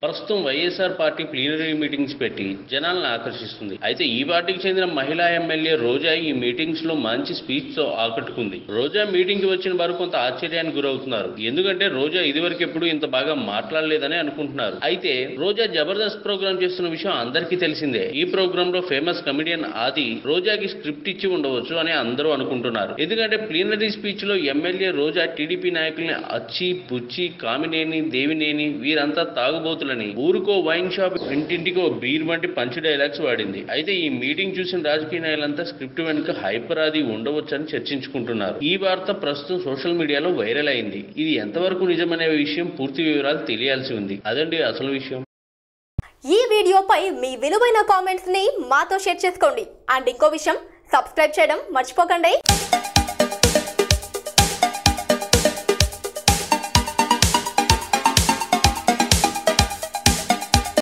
ప్రస్తుతం YSR party plenary meetings పెట్టి జనాలను ఆకర్షిస్తుంది. అయితే ఈ పార్టీకి చెందిన మహిళా ఎమ్మెల్యే రోజా ఈ మీటింగ్స్ లో మంచి స్పీచ్ తో ఆకట్టుకుంది. రోజా మీటింగ్ కి వచ్చిన వారు కొంత ఆశ్చర్యానికి గురవుతున్నారు. ఎందుకంటే రోజా ఇదివరకు ఎప్పుడు ఇంత బాగా మాట్లాడలేదని అనుకుంటున్నారు. అయితే రోజా జబర్దస్త్ ప్రోగ్రామ్ చేస్తున్న విషయం అందరికీ తెలిసిందే. ఈ ప్రోగ్రామ్ లో ఫేమస్ కమెడియన్ ఆది రోజాకి స్క్రిప్ట్ ఇచ్చి ఉండవచ్చు అని అందరూ అనుకుంటున్నారు. ఎందుకంటే ప్లీనరీ స్పీచ్ లో ఎమ్మెల్యే రోజా టీడీపీ నాయకుల్ని అచ్చి బుచ్చి కామినేని దేవినేని వీరంతా తాగుబోతులని, ఊరుకో వైన్ షాప్ ఇంటింటికి ఓ బీర్ వంటి పంచ్ డైలాగ్స్ వాడింది. అయితే ఈ మీటింగ్ చూసిన రాజకీయ నాయకులంతా స్క్రిప్ట్ వెనుక హైపర్ ఆది ఉండవచ్చని చర్చించుకుంటున్నారు. ఈ వార్త ప్రస్తుతం సోషల్ మీడియాలో వైరల్ అయింది. ఇది ఎంతవరకు నిజమనే విషయం పూర్తి వివరాలు తెలియాల్సి ఉంది. అదండి అసలు విషయం. ఈ వీడియోపై మీ విలువైన కామెంట్స్ ని మాతో షేర్ చేసుకోండి. అండ్ ఇంకో విషయం, సబ్స్క్రైబ్ చేయడం మర్చిపోకండి.